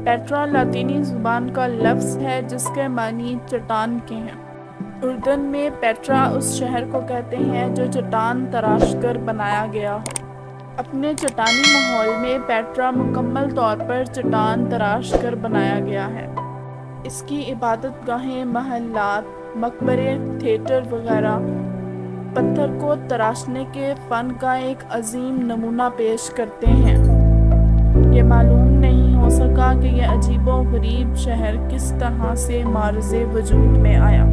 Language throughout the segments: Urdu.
پیٹرا لاطینی زبان کا لفظ ہے جس کے معنی چٹان کے ہیں۔ اردن میں پیٹرا اس شہر کو کہتے ہیں جو چٹان تراش کر بنایا گیا ہو۔ اپنے چٹانی ماحول میں پیٹرا مکمل طور پر چٹان تراش کر بنایا گیا ہے۔ اس کی عبادت گاہیں، محلات، مقبرے، تھیٹر وغیرہ پتھر کو تراشنے کے فن کا ایک عظیم نمونہ پیش کرتے ہیں۔ یہ معلوم نہیں ہو سکا کہ یہ عجیب و غریب شہر کس طرح سے معرض وجود میں آیا۔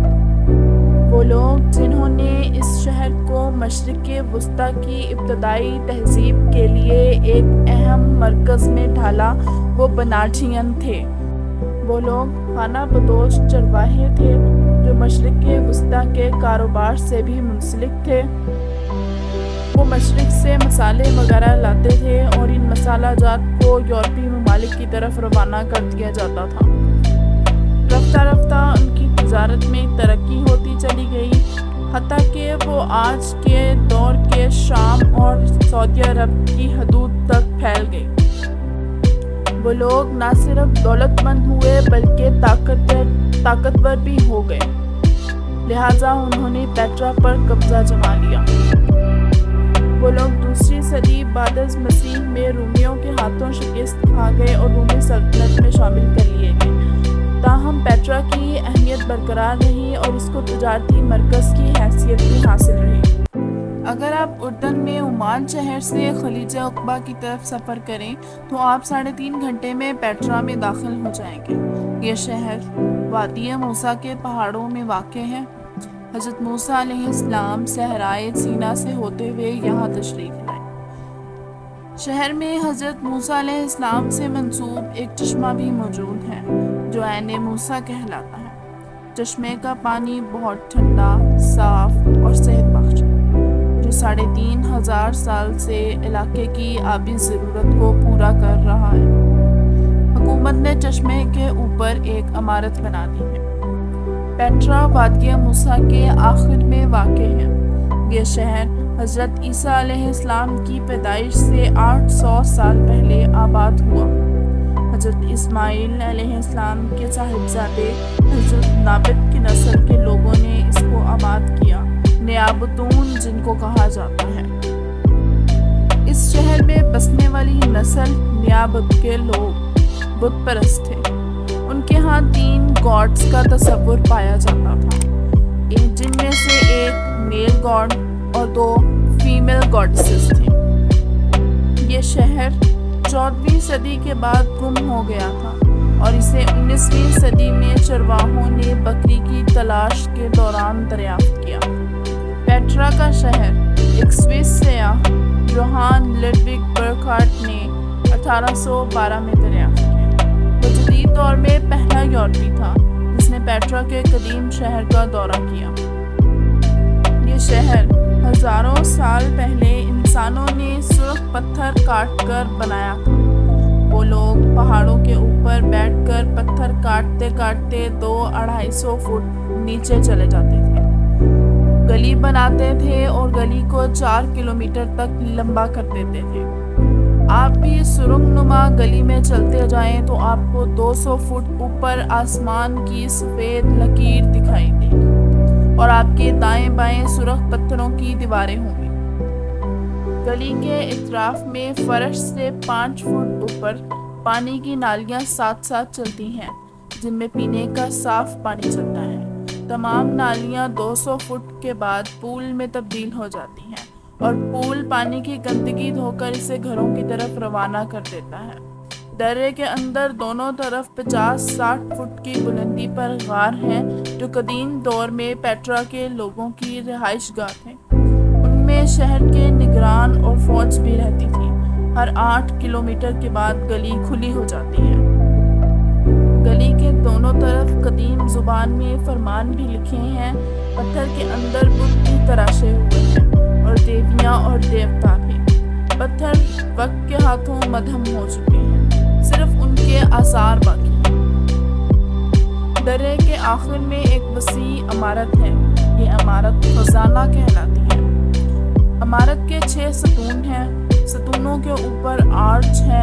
وہ لوگ جنہوں نے اس شہر کو مشرق وسطیٰ کی ابتدائی تہذیب کے لیے ایک اہم مرکز میں ڈھالا وہ بناٹھین تھے۔ وہ لوگ خانہ بدوش چرواہے تھے جو مشرق وسطیٰ کے کاروبار سے بھی منسلک تھے۔ وہ مشرق سے مسالے وغیرہ لاتے تھے اور ان مسالہ جات کو یورپی ممالک کی طرف روانہ کر دیا جاتا تھا۔ رفتہ رفتہ ان کی تجارت میں ترقی ہوتی چلی گئی، حتیٰ کہ وہ آج کے دور کے شام اور سعودی عرب کی حدود تک پھیل گئی۔ وہ لوگ نہ صرف دولت مند ہوئے بلکہ طاقتور بھی ہو گئے، لہٰذا انہوں نے پیٹرا پر قبضہ جما لیا۔ وہ لوگ دوسری صدی بعد از مسیح میں رومیوں کے ہاتھوں شکست کھا گئے اور رومی سلطنت میں شامل کر لیے گئے۔ تاہم پیٹرا کی اہمیت برقرار رہی اور اس کو تجارتی مرکز کی حیثیت بھی حاصل رہی۔ اگر آپ اردن میں عمان شہر سے خلیج عقبہ کی طرف سفر کریں تو آپ 3.5 گھنٹے میں پیٹرا میں داخل ہو جائیں گے۔ یہ شہر وادی موسیٰ کے پہاڑوں میں واقع ہے۔ حضرت موسیٰ علیہ السلام صحرائے سینا سے ہوتے ہوئے یہاں تشریف لائے۔ شہر میں حضرت موسیٰ علیہ السلام سے منسوب ایک چشمہ بھی موجود ہے جو عین موسیٰ کہلاتا ہے۔ چشمے کا پانی بہت ٹھنڈا، صاف اور صحت بخش ہے، جو 3500 سال سے علاقے کی آبی ضرورت کو پورا کر رہا ہے۔ حکومت نے چشمے کے اوپر ایک عمارت بنا دی ہے۔ پیٹرا وادی موسیٰ کے آخر میں واقع ہے۔ یہ شہر حضرت عیسیٰ علیہ السلام کی پیدائش سے 800 سال پہلے آباد ہوا۔ حضرت اسماعیل علیہ السلام کے صاحبزادے حضرت نابت کی نسل کے لوگوں نے اس کو آباد کیا، نیابتون جن کو کہا جاتا ہے۔ اس شہر میں بسنے والی نسل نیابت کے لوگ بت پرست تھے۔ ان کے ہاں 3 گاڈز کا تصور پایا جاتا تھا، جن میں سے ایک میل گاڈ اور 2 فیمیل گاڈسز تھیں۔ یہ شہر 14ویں صدی کے بعد گم ہو گیا تھا اور اسے 19ویں صدی میں چرواہوں نے بکری کی تلاش کے دوران دریافت کیا۔ پیٹرا کا شہر ایک سوئس سیاح جوہان لڈوگ برکھارٹ نے 1812 میں دریافت کیا۔ وہ جدید دور میں پہلا یورپی تھا جس نے پیٹرا کے قدیم شہر کا دورہ کیا۔ یہ شہر ہزاروں سال پہلے انسانوں نے سرخ پتھر کاٹ کر بنایا تھا۔ وہ لوگ پہاڑوں کے اوپر بیٹھ کر پتھر کاٹتے کاٹتے 200-250 فٹ نیچے چلے جاتے تھے، گلی بناتے تھے اور گلی کو 4 کلومیٹر تک لمبا کر دیتے تھے۔ آپ بھی سرنگ نما گلی میں چلتے جائیں تو آپ کو 200 فٹ اوپر آسمان کی سفید لکیر دکھائی دے گی اور آپ کے دائیں بائیں سرخ پتھروں کی دیواریں ہوں گی۔ گلی کے اطراف میں فرش سے 5 فٹ اوپر پانی کی نالیاں ساتھ ساتھ چلتی ہیں جن میں پینے کا صاف پانی چلتا ہے۔ تمام نالیاں 200 فٹ کے بعد پول میں تبدیل ہو جاتی ہیں اور پول پانی کی گندگی دھو کر اسے گھروں کی طرف روانہ کر دیتا ہے۔ درے کے اندر دونوں طرف 50-60 فٹ کی بلندی پر غار ہیں جو قدیم دور میں پیٹرا کے لوگوں کی رہائش گاہ تھے۔ ان میں شہر کے نگران اور فوج بھی رہتی تھی۔ ہر 8 کلومیٹر کے بعد گلی کھلی ہو جاتی ہے۔ گلی کے دونوں طرف قدیم زبان میں فرمان بھی لکھے ہیں۔ پتھر کے اندر بت بھی تراشے ہوئے ہیں اور دیویاں اور دیوتا بھی۔ پتھر وقت کے ہاتھوں مدھم ہو چکے ہیں، صرف ان کے آثار باقی ہیں۔ درے کے آخر میں ایک وسیع عمارت ہے۔ یہ عمارت خزانہ کہلاتی ہے۔ عمارت کے 6 ستون ہیں۔ ستونوں کے اوپر آرچ ہے۔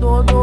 2-2